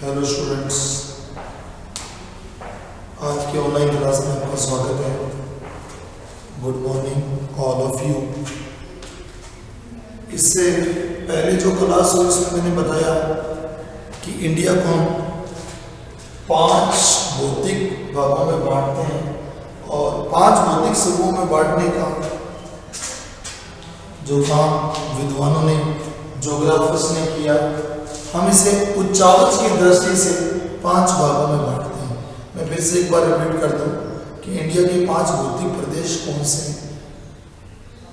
Hello students, आज की online class में आपका स्वागत है। Good morning all of you. इससे पहले जो क्लास हुई उसमें मैंने बताया कि इंडिया को हम 5 भौतिक भागों में बांटते हैं और 5 भौतिक समूहों में बांटने का जो काम विद्वानों ने, ज्योग्राफर्स ने किया, हम इसे उच्चावच की दृष्टि से 5 भागों में बांटते हैं। मैं फिर से एक बार रिपीट कर दूं कि इंडिया के 5 भौतिक प्रदेश कौन से हैं।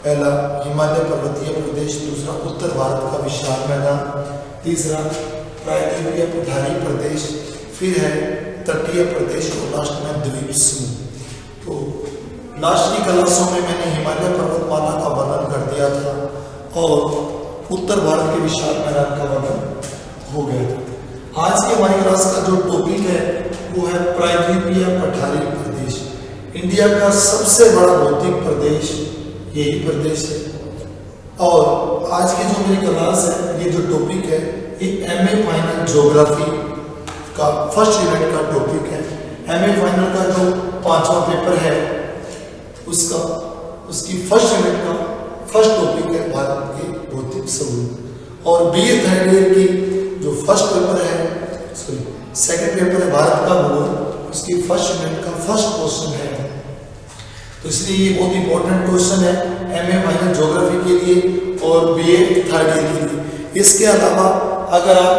पहला हिमालय पर्वतीय प्रदेश, दूसरा उत्तर भारत का विशाल मैदान, तीसरा प्रायद्वीपीय पठारी प्रदेश, फिर है तटीय प्रदेश और लास्ट में द्वीप समूह। तो लास्ट की क्लासों में मैंने हिमालय पर्वतमाला का वर्णन कर दिया था और उत्तर भारत के विशाल मैदान का वर्णन हो गया था। आज की हमारी क्लास का जो टॉपिक है वो है प्रायद्वीपीय पठारी प्रदेश। इंडिया का सबसे बड़ा भौतिक प्रदेश यही प्रदेश है और आज की जो मेरी क्लास है, ये जो टॉपिक है, ये एमए फाइनल ज्योग्राफी का फर्स्ट यूनिट का टॉपिक है। एमए फाइनल का जो 5वां पेपर है उसकी फर्स्ट यूनिट का फर्स्ट टॉपिक है भारत के भौतिक समूह। और बीए थर्ड ईयर की जो फर्स्ट पेपर है, सेकंड पेपर है भारत का भूगोल, उसकी फर्स्ट यूनिट का फर्स्ट क्वेश्चन है। तो इसलिए ये बहुत इंपॉर्टेंट क्वेश्चन है एमए फाइनल ज्योग्राफी के लिए और बीए थर्ड ईयर के लिए। इसके अलावा अगर आप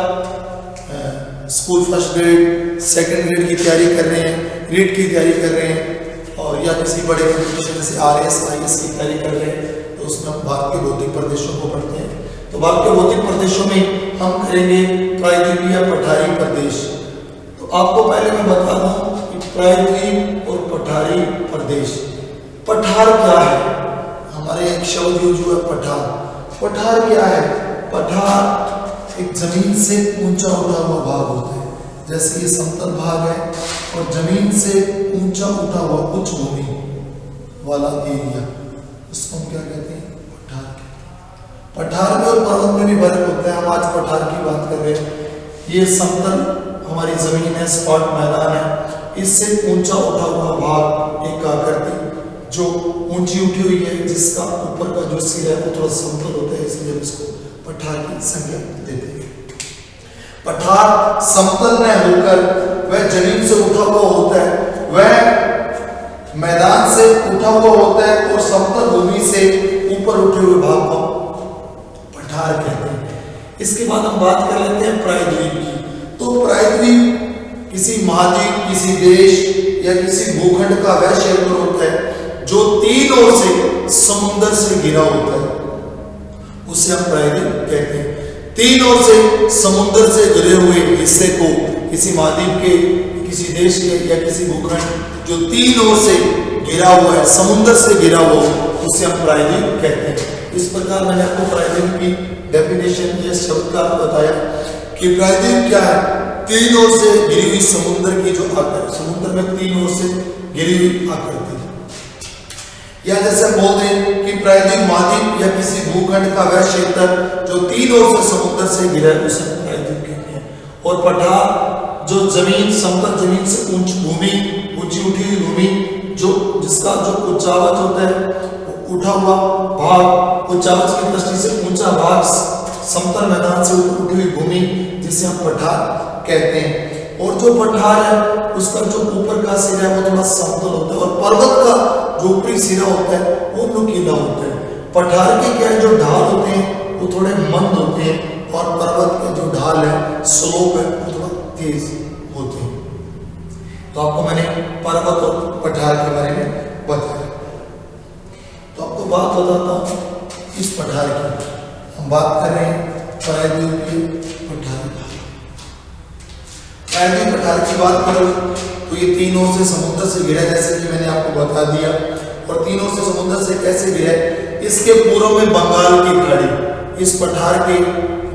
school first grade, second grade की तैयारी कर रहे हैं, रीट की तैयारी कर रहे हैं और या किसी बड़े कॉम्पिटिशन जैसे आरएस आईएएस की तैयारी कर रहे हैं, तो उसमें हम भारत के भौतिक प्रदेशों को पढ़ते हैं। तो भारत के भौतिक प्रदेशों में हम करेंगे प्रायद्वीपीय पठारी प्रदेश। तो आपको पहले मैं बता दूं कि प्रायद्वीप और पठारी प्रदेश, पठार क्या है। हमारे एक शब्द यूज हुआ पठार। पठार क्या है? पठार एक जमीन से ऊंचा उठा हुआ भाग होता है। जैसे ये समतल भाग है और जमीन से ऊंचा उठा हुआ उच्च भूमि वाला एरिया, उसको हम क्या कहते हैं? पठार। पठार में और पर्वत में भी फर्क होता है। हम आज पठार की बात कर रहे हैं। ये समतल हमारी जमीन है, स्पॉट मैदान है, इससे ऊंचा उठा हुआ भाग एक आकृति जो ऊंची उठी हुई है, जिसका ऊपर का जो सिर है वो थोड़ा समतल होता है, इसलिए हम इसको पठार की संज्ञा देते हैं। पठार समतल में होकर वह जमीन से उठा हुआ होता है, वह मैदान से उठा हुआ होता है और समतल भूमि से ऊपर उठे हुए भाग को पठार कहते हैं। इसके बाद हम बात कर लेते हैं प्रायद्वीप की। तो प्रायद्वीप किसी महाद्वीप, किसी देश या किसी भूखंड का वह क्षेत्र होता है जो 3 ओर से समुद्र से घिरा होता है, उसे हम प्रायद्वीप कहते हैं। 3 ओर से समुद्र से घिरे हुए हिस्से को किसी महाद्वीप के, किसी देश के या किसी भूखंड जो 3 ओर से घिरा हुआ है, समुद्र से घिरा हुआ, उसे हम प्रायद्वीप कहते हैं। इस प्रकार मैंने आपको प्रायद्वीप की डेफिनेशन या शब्द का बताया कि प्रायद्वीप क्या है? 3 ओर से घिरी हुई समुद्र की जो आकृति, समुद्र में 3 ओर से घिरी हुई आकृति, या जैसे बोल दें कि प्रायद्वीप महाद्वीप या किसी भूखंड का वह क्षेत्र जो 3 ओर से समुद्र से घिरा है, उसे प्रायद्वीप कहते हैं। और पठार जो जमीन, समतल जमीन से ऊंची भूमि, ऊंची उठी हुई भूमि, जो जिसका जो उच्चावच होता है, उठा हुआ भाग, उच्चावच की दृष्टि से ऊंचा भाग, समतल मैदान से ऊपर उठी हुई भूमि, जिसे हम पठार कहते हैं। और जो पठार है उसका जो ऊपर का सिरा है वो थोड़ा समतल होता है और पर्वत का जो ऊपरी सिरा होता है वो नुकीला होता है। पठार के क्या जो ढाल होते हैं वो थोड़े मंद होते हैं और पर्वत के जो ढाल है, स्लोप है, वो थोड़ा तेज होते हैं। तो आपको मैंने पर्वत और पठार के बारे में बताया। तो आपको बात बताता हूँ इस पठार की। हम बात कर रहे हैं प्रायद्वीपीय पठार। प्रायद्वीप पठार की बात करूं तो ये 3 ओर से समुद्र से घिरा, जैसे कि मैंने आपको बता दिया। और 3 ओर से समुद्र से कैसे घिरा है? इसके पूर्व में बंगाल की खाड़ी, इस पठार के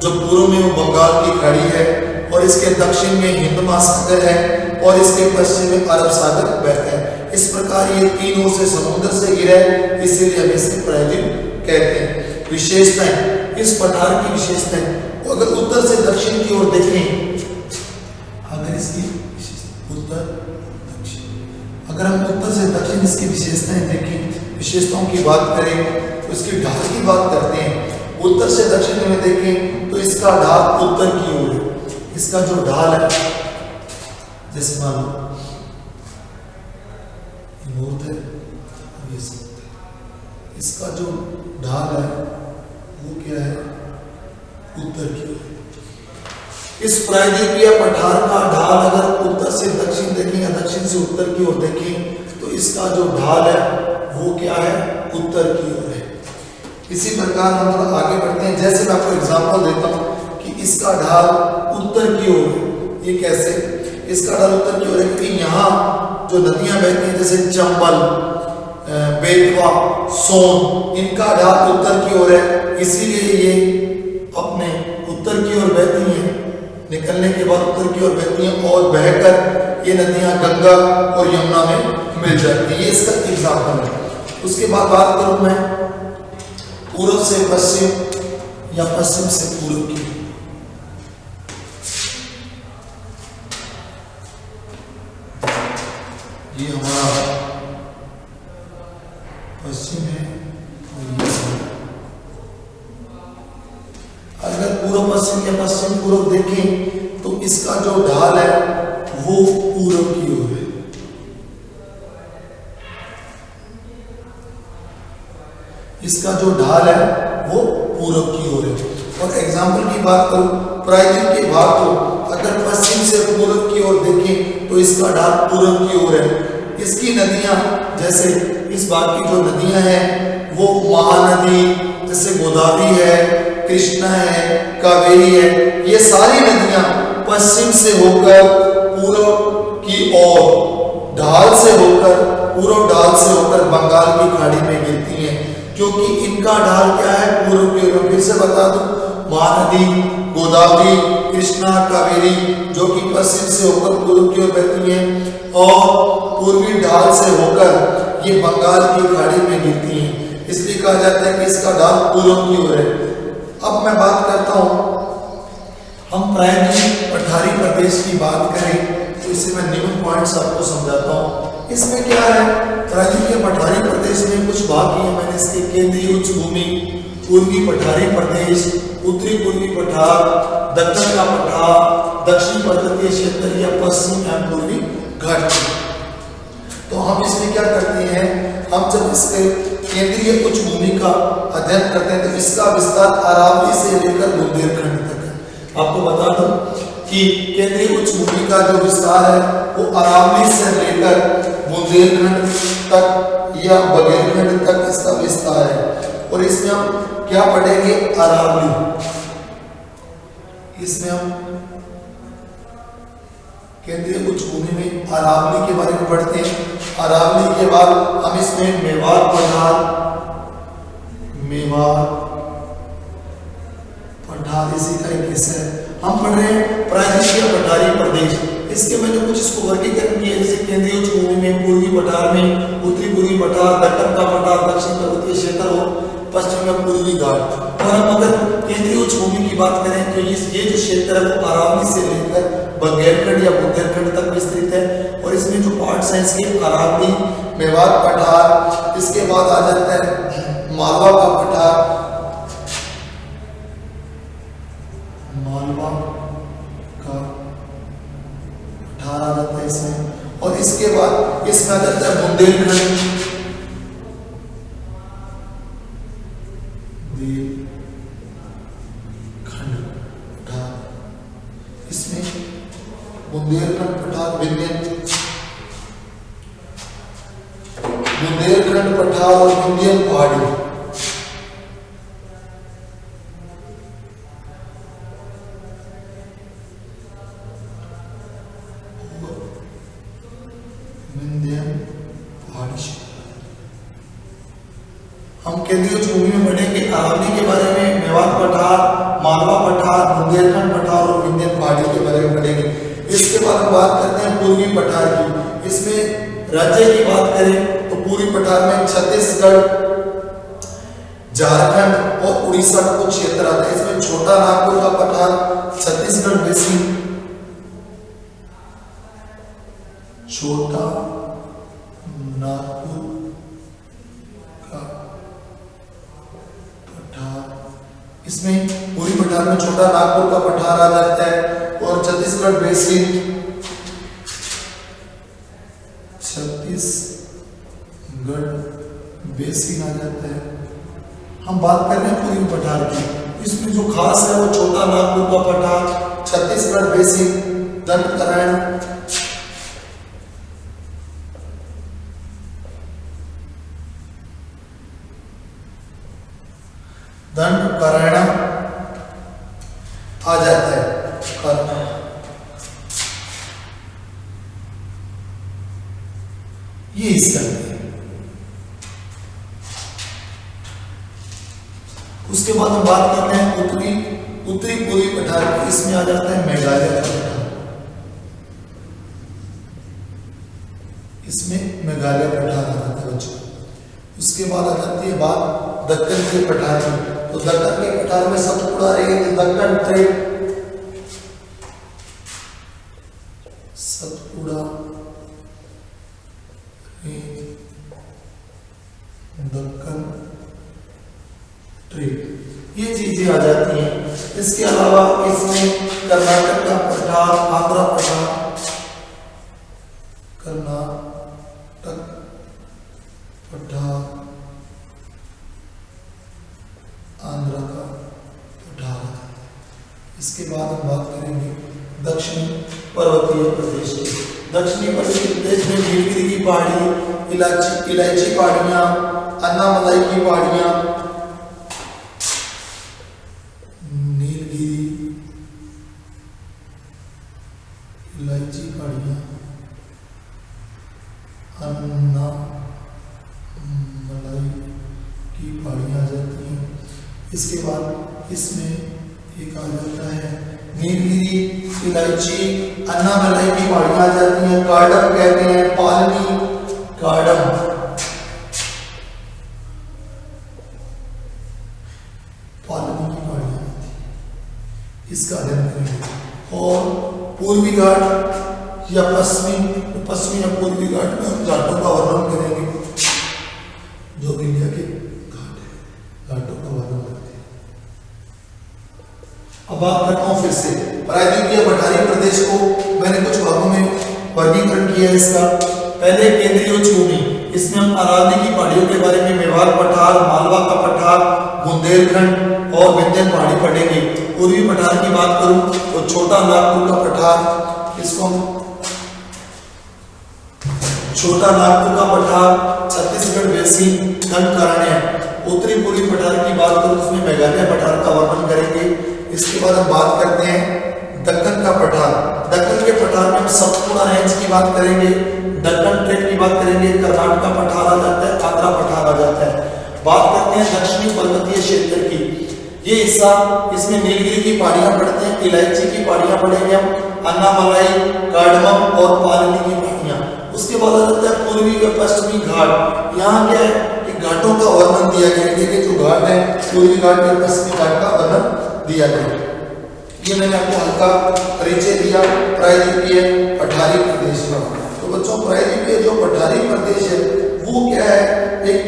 जो पूर्व में वो बंगाल की खाड़ी है और इसके दक्षिण में हिंद महासागर है और इसके पश्चिम में अरब सागर बहता है। इस प्रकार ये 3 ओर से समुद्र से घिरा है, इसीलिए हम इसे प्रायद्वीप कहते हैं। विशेषताएं, इस पठार की विशेषताएं, अगर उत्तर से दक्षिण की ओर देखें से दक्षिण इसकी विशेषताएं देखें, विशेषताओं की बात करें तो इसकी ढाल की बात करते हैं। उत्तर से दक्षिण में देखें तो इसका ढाल उत्तर की ओर है। इसका जो ढाल है, जैसे मान लो नॉर्थ है, ये साउथ है, इसका जो ढाल है वो क्या है, उत्तर की ओर। इस प्रायद्वीपीय पठार का ढाल अगर उत्तर से दक्षिण देखें या दक्षिण से उत्तर की ओर देखें तो इसका जो ढाल है वो क्या है, उत्तर की ओर है। इसी प्रकार हम थोड़ा आगे बढ़ते हैं। जैसे मैं आपको एग्जांपल देता हूं कि इसका ढाल उत्तर की ओर है। ये कैसे? इसका ढाल उत्तर की ओर है क्योंकि यहाँ जो नदियां बहती हैं जैसे चंबल, बेतवा, सोन, इनका ढाल उत्तर की ओर है, इसीलिए ये अपने उत्तर की ओर बहती हैं। निकलने के बाद उत्तर की ओर बहती हैं और बहकर ये नदियां गंगा और यमुना में मिल जाती है। ये इसका एग्जाम्पल है। उसके बाद बात करूं मैं पूर्व से पश्चिम या पश्चिम से पूर्व की। ये हमारा पश्चिम है और ये अगर पूर्व पश्चिम या पश्चिम पूर्व देखें तो इसका जो ढाल है वो पूर्व की ओर है। इसका जो ढाल है वो पूर्व की ओर है। और एग्जाम्पल की बात करूं, प्रायद्वीप के भाग को अगर पश्चिम से पूर्व की ओर देखें तो इसका ढाल पूर्व की ओर है। इसकी नदियां, जैसे इस भाग की जो नदियां हैं वो महानदी, जैसे गोदावरी है, कृष्णा है, कावेरी है, ये सारी नदियां पश्चिम से होकर पूर्व की ओर ढाल से होकर पूर्व ढाल से होकर बंगाल की खाड़ी में गिरती हैं, क्योंकि इनका ढाल क्या है, पूर्व की ओर। फिर से बता दूं, महानदी, गोदावरी, कृष्णा, कावेरी जो कि पश्चिम से होकर पूर्व की ओर बहती हैं और पूर्वी ढाल से होकर ये बंगाल की खाड़ी में गिरती हैं, इसलिए कहा जाता है कि इसका ढाल पूर्व की ओर है। अब मैं बात करता हूं, हम प्रायद्वीप पठारी प्रदेश की बात करें तो इसे मैं निम्न पॉइंट्स आपको समझाता हूं। इसमें क्या है, प्रायद्वीप के पठारी प्रदेश में कुछ भाग किए मैंने इसके, केंद्रीय उच्च भूमि, पूर्वी पठारी प्रदेश, उत्तरी पूर्वी पठार, दक्षिण का पठार, दक्षिण पर्वतीय क्षेत्र या पश्चिम एवं पूर्वी घाट। तो हम इसमें क्या करते हैं, हम जब इसके केंद्रीय उच्च भूमि का अध्ययन करते हैं तो इसका विस्तार अरावली से लेकर बुंदेलखंड तक है। आपको बता दूं कि केंद्रीय उच्च भूमि का जो विस्तार है वो अरावली से लेकर बुंदेलखंड तक या बघेलखंड तक इसका विस्तार है। और इसमें हम क्या पढ़ेंगे, अरावली। इसमें हम केंद्रीय उच्च भूमि में अरावली के बारे में पढ़ते हैं। अरावली के बाद हम इसमें मेवाड़ पठार, इसी का एक हिस्सा है। हम पढ़ रहे हैं प्रायद्वीपीय पठारी प्रदेश। इसके मैंने कुछ इसको वर्गीकरण किया, जैसे केंद्रीय उच्च भूमि में, पूर्वी पठार में, उत्तरी पूर्वी पठार, दक्षिण का पठार, दक्षिण पर्वतीय क्षेत्र हो, पश्चिम में पूर्वी घाट। और हम अगर केंद्रीय उच्च भूमि की बात करें तो ये जो क्षेत्र है वो अरावली से लेकर बघेलखंड या बुंदेलखंड तक विस्तृत है। और इसमें जो पार्ट्स हैं इसके, अरावली, मेवाड़ पठार, इसके बाद आ जाता है मालवा का पठार, मालवा का पठार आ जाता है इसमें। और इसके बाद इसमें आ जाता है बुंदेलखंड, इसमें बुंदेलखंड पठार, बुंदेलखंड पठार और विंध्यन पहाड़ी। हम केंद्रीय उच्च भूमि में पढ़ेंगे अरावली के बारे में, मेवाड़ पठार, मालवा पठार, बुंदेलखंड पठार और विंध्यन पहाड़ी के बारे में पढ़ेंगे। इसके बाद हम बात करते हैं पूर्वी पठार की। इसमें राज्य की बात करें तो पूर्वी पठार में छत्तीसगढ़, झारखंड और उड़ीसा का कुछ क्षेत्र आता है। इसमें छोटा नागपुर का पठार छत्तीसगढ़ बेसिन, छोटा नागपुर छोटा नागपुर का पठार आ जाता है, और छत्तीसगढ़ बेसिन, छत्तीसगढ़ बेसिन आ जाता है। हम बात कर रहे हैं पूर्वी पठार की, इसमें जो खास है वो छोटा नागपुर का पठार, छत्तीसगढ़ बेसिन, दंडकारण्य, दंडकारण्य आ जाता है। ये हिस्सा है। उसके बाद हम बात करते हैं उत्तरी पूर्वी पठार की, इसमें आ जाता है मेघालय का पठार, इसमें मेघालय पठार आ जाता है बच्चों। उसके बाद आ जाती है बात दक्कन के पठार की, तो दक्कन के पठार में सतपुड़ा रहेगी, दक्कन ट्रेड, सतपुड़ा, दक्कन ट्रेड, ये चीजें आ जाती हैं। इसके अलावा इसमें कर्नाटक का पठार, आंध्र पठार, कर्नाटक पठार, आंध्र का पठार। इसके बाद हम बात करेंगे दक्षिणी पर्वतीय प्रदेश की। दक्षिणी पर्वतीय प्रदेश में नीलगिरी की पहाड़ी, इलायची पहाड़ियां, अन्नामलाई की पहाड़ियां, नीलगिरी, इलायची पहाड़ियां, अन्नामलाई की पहाड़ियां आ जाती हैं। इसके बाद इसमें एक आ जाता है नीलगिरी, इलायची, अन्नामलाई की पहाड़ियां आ जाती हैं। कार्डम कहते हैं, पालनी, कार्डम, पालनी की पहाड़ियां आती हैं, इसका अध्ययन करेंगे। और पूर्वी घाट या पश्चिमी या पूर्वी घाट में हम घाटों का वर्णन करेंगे, जो भी इंडिया के घाट है, घाटों का वर्णन करते हैं। अब बात करता हूँ फिर से प्रायद्वीपीय पठारी प्रदेश को मैंने कुछ भागों में वर्गीकरण किया है इसका। पहले केंद्रीय भूमि, इसमें हम अरावली की पहाड़ियों के बारे में मेवाड़ पठार, मालवा का पठार, बुंदेलखंड और विंध्य पहाड़ी पढ़ेंगे। पूर्वी पठार की बात करूं तो छोटा नागपुर का पठार, इसको हम छोटा नागपुर का पठार, छत्तीसगढ़ बेसिन, दंडकारण्य। उत्तरी पूर्वी पठार की बात करूं तो उसमें मेघालय पठार का वर्णन करेंगे। इसके बाद हम बात करते हैं दक्कन का पठार। दक्कन के पठार में हम सतपुड़ा रेंज की बात करेंगे, दक्कन ट्रेड की बात करेंगे, कर्नाटक का पठार आ जाता है, आंध्रा पठार आ जाता है। बात करते हैं दक्षिणी पर्वतीय क्षेत्र की, ये हिस्सा, इसमें नीलगिरी की पहाड़ियां पड़ते हैं, इलायची की पहाड़ियां पढ़ेंगे हम, अन्नामलाई, कार्डमम और पालनी की पहाड़ियां। उसके बाद आ जाता है पूर्वी व पश्चिमी घाट। यहाँ क्या है कि घाटों का वर्णन दिया गया है कि जो घाट है पूर्वी घाट या पश्चिमी घाट का वर्णन दिया गया। ये मैंने आपको हल्का परिचय दिया प्रायद्वीपीय पठारी प्रदेश का। तो बच्चों प्रायद्वीपीय जो पठारी प्रदेश है वो क्या है, एक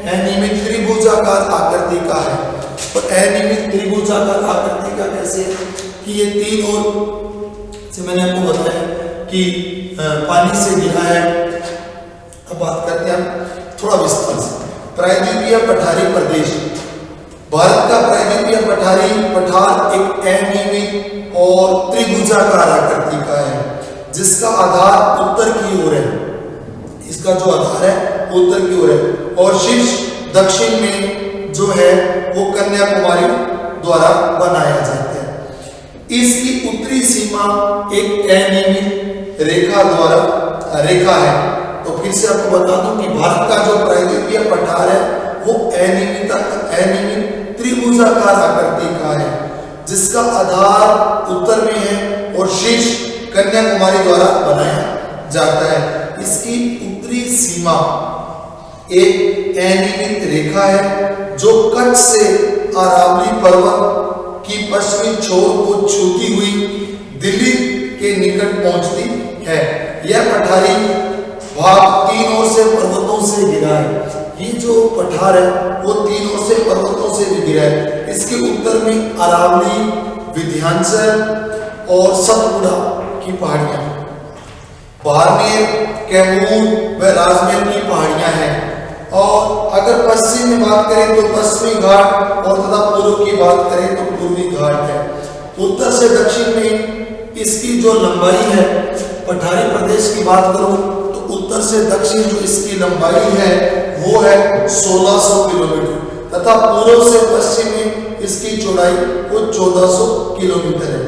अनियमित त्रिभुजाकार आकृति का है। और अनियमित त्रिभुजाकार आकृति का कैसे कि ये तीन ओर से मैंने आपको बताया कि पानी से घिरा है। अब बात करते हैं थोड़ा विस्तार से प्रायद्वीपीय पठारी प्रदेश। भारत का प्रायद्वीपीय पठार एक अनियमित और त्रिभुजाकार आकृति का है, जिसका आधार उत्तर की ओर है। इसका जो आधार है उत्तर की ओर है और शीर्ष दक्षिण में जो है वो कन्याकुमारी द्वारा बनाया जाता है। इसकी उत्तरी सीमा एक अनियमित रेखा है। तो फिर से आपको बता दूं कि भारत का जो प्रायद्वीपीय पठार है वो अनियमित त्रिभुजाकार आकृति का है, जिसका आधार उत्तर में है और शीर्ष कन्याकुमारी द्वारा बनाया जाता है। इसकी उत्तरी सीमा एक अनियमित रेखा है जो कच्छ से अरावली पर्वत की पश्चिमी छोर को छूती हुई दिल्ली के निकट पहुंचती है। यह पठारी भाग तीन ओर से पर्वतों से घिरा है। ये जो पठार है वो तीनों से पर्वतों से घिरा है। इसके उत्तर में अरावली, विंध्याचल और सतपुड़ा की पहाड़ियां, बाड़मेर, कैमूर व राजमहल की पहाड़ियां हैं। और अगर पश्चिम में बात करें तो पश्चिमी घाट और तथा पूर्व की बात करें तो पूर्वी घाट है। उत्तर से दक्षिण में इसकी जो लंबाई है, पठारी प्रदेश की बात करूं तो उत्तर से दक्षिण जो इसकी लंबाई है वो है 1600 किलोमीटर तथा पूर्व से पश्चिम में इसकी चौड़ाई वो 1400 किलोमीटर है।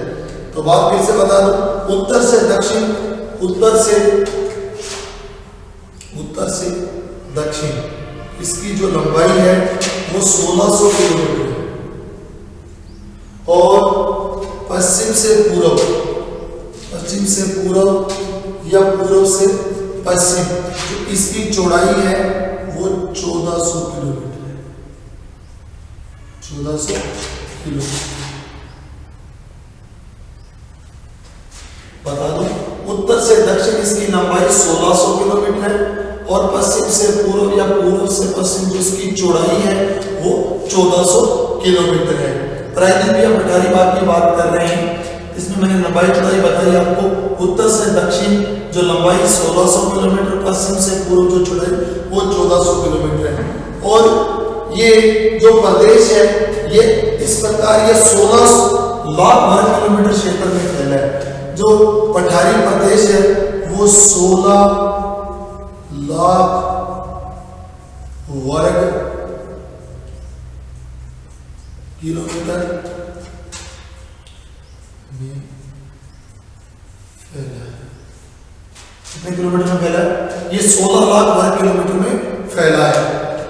तो बात फिर से बता दूं, उत्तर से दक्षिण, उत्तर से दक्षिण इसकी जो लंबाई है वो 1600 किलोमीटर है। और पश्चिम से पूर्व या पूर्व से पश्चिम जो इसकी चौड़ाई है वो 1400 किलोमीटर है। 1400 किलोमीटर बता दो। उत्तर से दक्षिण इसकी लंबाई 1600 किलोमीटर है और पश्चिम से पूर्व या पूर्व से पश्चिम जो इसकी चौड़ाई है वो 1400 किलोमीटर है। प्रायद्वीपीय पठारी भाग की बात कर रहे हैं, इसमें मैंने लंबाई चौड़ाई बताई आपको। उत्तर से दक्षिण जो लंबाई 1600 किलोमीटर, पश्चिम से पूर्व जो चौड़ाई वो 1400 किलोमीटर है। और ये जो प्रदेश है ये इस प्रकार ये 16 लाख वर्ग किलोमीटर क्षेत्र में फैला है। जो पठारी प्रदेश है वो 16 लाख वर्ग किलोमीटर में फैला है। कितने किलोमीटर में फैला है? ये 16 लाख वर्ग किलोमीटर में फैला है।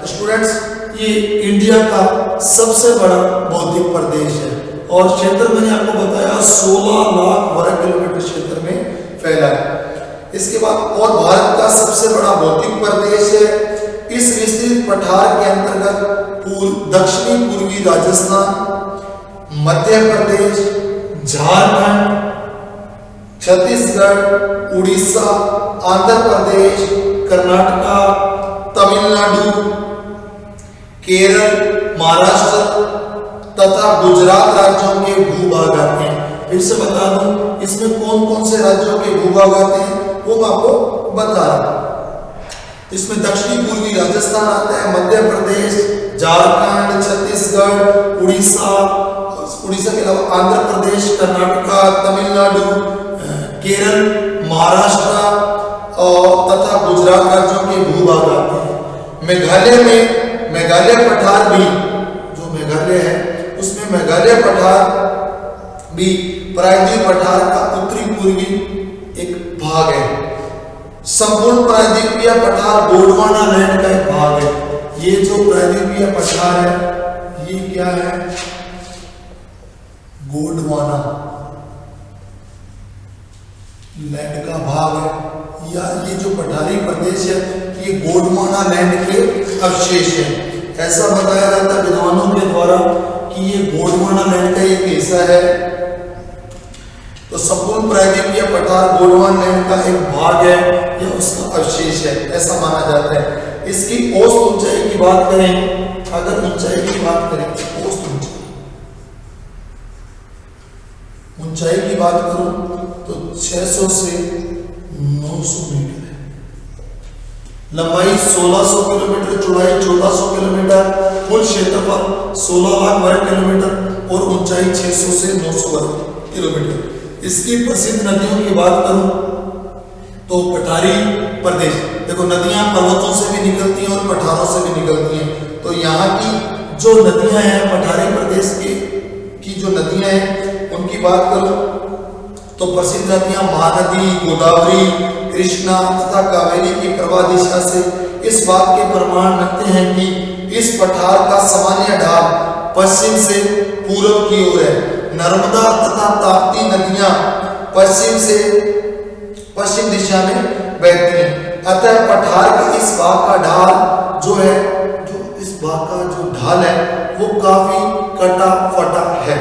तो स्टूडेंट्स, ये इंडिया का सबसे बड़ा बौद्धिक प्रदेश है और क्षेत्र मैंने आपको बताया 16 लाख वर्ग किलोमीटर क्षेत्र में फैला है। इसके बाद और भारत का सबसे बड़ा भौतिक प्रदेश है। इस विस्तृत पठार के अंतर्गत दक्षिणी पूर्वी राजस्थान, मध्य प्रदेश, झारखंड, छत्तीसगढ़, उड़ीसा, आंध्र प्रदेश, कर्नाटका, तमिलनाडु, केरल, महाराष्ट्र तथा गुजरात राज्यों के भूभाग आते हैं। फिर से बता दूं, इसमें कौन कौन से राज्यों के भूभाग आते हैं वो मैं आपको बता रहा हूं। इसमें दक्षिणी पूर्वी राजस्थान आता है, मध्य प्रदेश, झारखंड, छत्तीसगढ़, उड़ीसा के अलावा आंध्र प्रदेश, कर्नाटका, तमिलनाडु, केरल, महाराष्ट्र और तथा गुजरात राज्यों के भूभाग आते हैं। मेघालय पठार भी, जो मेघालय है उसमें मेघालय पठार भी प्रायद्वीप पठार का उत्तरी पूर्वी एक भाग है। संपूर्ण प्रायद्वीपीय पठार गोंडवाना लैंड का एक भाग है। ये जो प्रायद्वीपीय पठार है ये क्या है? गोंडवाना लैंड का भाग है, या ये जो पठारी प्रदेश है ये गोंडवाना लैंड के अवशेष है। ऐसा बताया जाता है विद्वानों के द्वारा कि ये गोंडवाना लैंड का एक हिस्सा है। तो संपूर्ण प्रायद्वीपीय पठार गोंडवाना लैंड का एक भाग है या उसका अवशेष है, ऐसा माना जाता है। इसकी औसत ऊंचाई की बात करें, अगर ऊंचाई की बात करें, औसत ऊंचाई की बात करूं तो 600 से 900 मीटर है। लंबाई 1600 किलोमीटर, चौड़ाई 1400 किलोमीटर, कुल क्षेत्रफल 16 लाख वर्ग किलोमीटर और ऊंचाई 600 से 900 वर्ग किलोमीटर। इसकी प्रसिद्ध नदियों की बात करूं तो पठारी प्रदेश, देखो नदियां पर्वतों से भी निकलती हैं और पठारों से भी निकलती हैं। तो यहाँ की जो नदियां हैं पठारी प्रदेश की जो नदियां हैं उनकी बात करूं तो प्रसिद्ध नदियां महानदी, गोदावरी, कृष्णा तथा कावेरी की प्रवाह दिशा से इस बात के प्रमाण रखते हैं कि इस पठार का सामान्य ढाल पश्चिम से पूर्व की ओर है। नर्मदा तथा ताप्ती नदियां पश्चिम दिशा में बहती हैं। अतः पठार के इस भाग का ढाल जो है, जो इस भाग का जो ढाल है वो काफी कटा फटा है,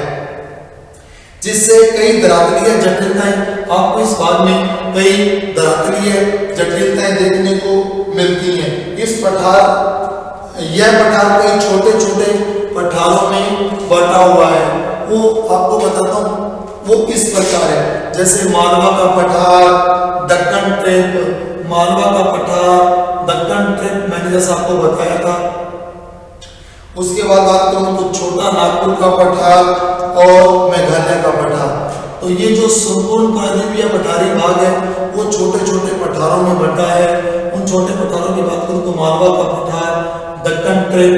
जिससे कई धरातलीय जटिलताएं, आपको इस भाग में कई धरातलीय जटिलताएं देखने को मिलती हैं। इस पठार यह पठार कई छोटे छोटे पठारों में बटा हुआ है। वो आपको बताता हूँ, वो इस प्रकार है, जैसे मालवा का पठार, दक्कन ट्रेप, मालवा का पठार, दक्कन ट्रेप मैंने जैसा आपको बताया था। उसके बाद बात करूं तो छोटा नागपुर का पठार और मेघालय का पठार। तो ये जो संपूर्ण प्रायद्वीपीय पठारी भाग है वो छोटे छोटे पठारों में बटा है। उन छोटे पठारों की बात करूं तो मालवा का पठार, दक्कन ट्रेप,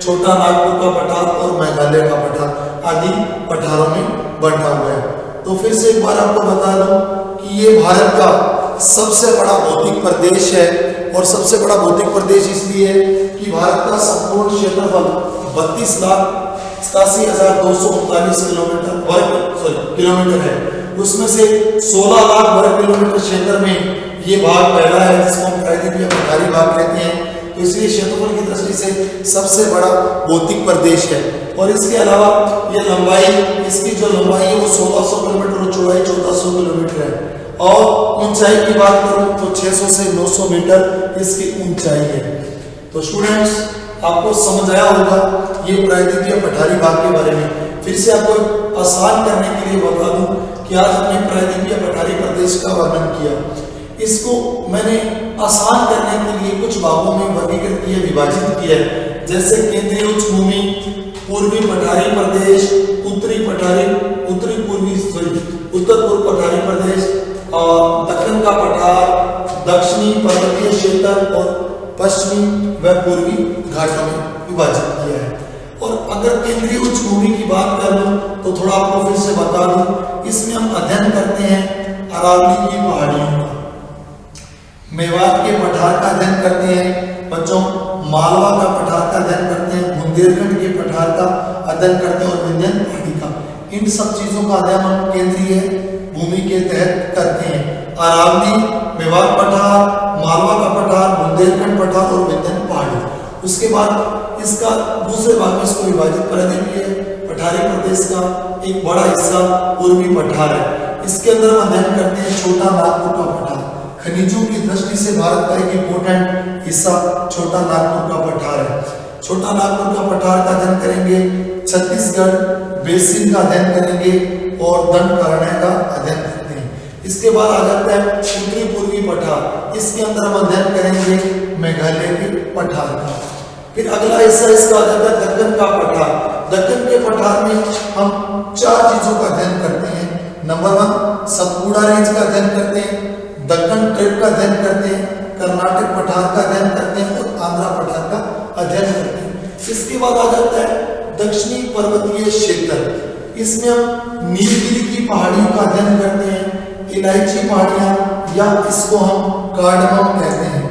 छोटा नागपुर का पठार और मेघालय का पठार आदि पठारों में बटा हुआ है। तो फिर से एक बार आपको बता दूं कि ये भारत का सबसे बड़ा भौतिक प्रदेश है, और सबसे बड़ा भौतिक प्रदेश इसलिए है कि भारत का संपूर्ण क्षेत्रफल 32,87,239 किलोमीटर है। उसमें से 16 लाख वर्ग किलोमीटर क्षेत्र में ये भाग पहला है, जिसको हम प्रायद्वीपीय पठारी भाग कहते हैं। तो इसलिए क्षेत्रफल की दृष्टि से सबसे बड़ा भौतिक प्रदेश है। और इसके अलावा ये लंबाई, इसकी जो लंबाई है वो 1600 किलोमीटर और चौड़ाई 1400 किलोमीटर है। और ऊंचाई की बात करूं तो 600 से 900 मीटर इसकी ऊंचाई है। तो स्टूडेंट्स आपको समझ आया होगा ये प्रायद्वीपीय पठारी भाग के बारे में। फिर से आपको आसान करने के लिए बता दूं कि आज हमने प्रायद्वीपीय पठारी प्रदेश का वर्णन किया। इसको मैंने आसान करने के लिए कुछ भागों में वर्गीकृत किया, विभाजित किया है। जैसे केंद्रीय उच्च भूमि, पूर्वी पठारी प्रदेश, उत्तर पूर्व पठारी प्रदेश, और दक्षिण का पठार, दक्षिणी पर्वतीय क्षेत्र और पश्चिमी व पूर्वी घाटों में विभाजित किया है। और अगर केंद्रीय उच्च भूमि की बात कर लूं तो थोड़ा आपको फिर से बता दूं, इसमें हम अध्ययन करते हैं अरावली की पहाड़ियों का, मेवात के पठार का अध्ययन करते हैं बच्चों, मालवा का पठार का अध्ययन करते हैं, बुंदेलखंड के पठार का अध्ययन करते हैं और विंध्यन पहाड़ी का। इन सब चीजों का अध्ययन हम केंद्रीय भूमि के तहत करते हैं। अरावली, मेवात पठार, मालवा का पठार, बुंदेलखंड पठार और विंध्यन पहाड़ी। उसके बाद इसका दूसरे भाग में इसको विभाजित प्रायद्वीपीय पठारी प्रदेश का एक बड़ा हिस्सा पूर्वी पठार है। इसके अंदर हम अध्ययन करते हैं छोटा नागपुर का पठार। खनिजों की दृष्टि से भारत का एक इंपोर्टेंट हिस्सा छोटा नागपुर का पठार है। छोटा नागपुर का पठार का अध्ययन करेंगे, छत्तीसगढ़ बेसिन का अध्ययन करेंगे और दंडकारण्य का अध्ययन करते हैं। इसके बाद आ जाता है उत्तरी पूर्वी पठार। इसके अंदर हम अध्ययन करेंगे मेघालय के पठार का। फिर अगला हिस्सा इसका आ जाता है दक्कन का पठार। दक्कन के पठार में हम 4 चीजों का अध्ययन करते हैं। नंबर 1 सतपुड़ा रेंज का अध्ययन करते हैं, दक्कन ट्रेप का अध्ययन करते हैं, कर्नाटक पठार का अध्ययन करते हैं और आंध्रा पठार का अध्ययन करते हैं। इसके बाद आ जाता है दक्षिणी पर्वतीय क्षेत्र। इसमें हम नीलगिरी की पहाड़ियों का अध्ययन करते हैं, इलायची पहाड़ियां या इसको हम कार्डमम कहते हैं,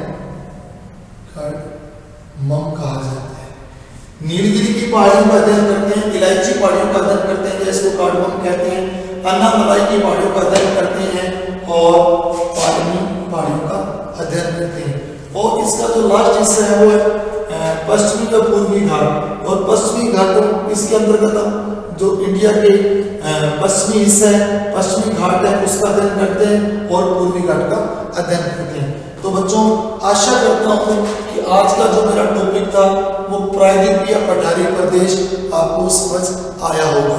कार्डमम कहा जाता है। नीलगिरी की पहाड़ियों का अध्ययन करते हैं, इलायची पहाड़ियों का अध्ययन करते हैं, जिसको कार्डमम कहते हैं, अन्नामलाई की पहाड़ियों का अध्ययन करते हैं और पालनी पहाड़ियों का अध्ययन करते हैं। और इसका जो लास्ट हिस्सा है वो है पश्चिमी व पूर्वी घाट। और पश्चिमी घाटों इसके अंतर्गत जो इंडिया के पश्चिमी हिस्सा है, पश्चिमी घाट है, उसका अध्ययन करते हैं और पूर्वी घाट का अध्ययन करते हैं। तो बच्चों आशा करता हूँ कि आज का जो मेरा टॉपिक था वो प्रायद्वीपीय पठारी प्रदेश आपको समझ आया होगा।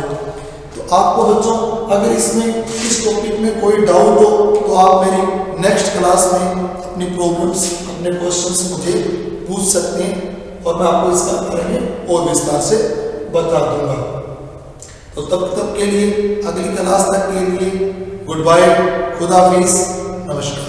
तो आपको बच्चों अगर इसमें इस टॉपिक में कोई डाउट हो तो आप मेरी नेक्स्ट क्लास में अपनी प्रॉब्लम्स, अपने क्वेश्चंस मुझे पूछ सकते हैं और मैं आपको इसका बारे में और विस्तार से बता दूंगा। तो तब तक के लिए, अगली क्लास तक के लिए गुड बाय, खुदा हाफिज, नमस्कार।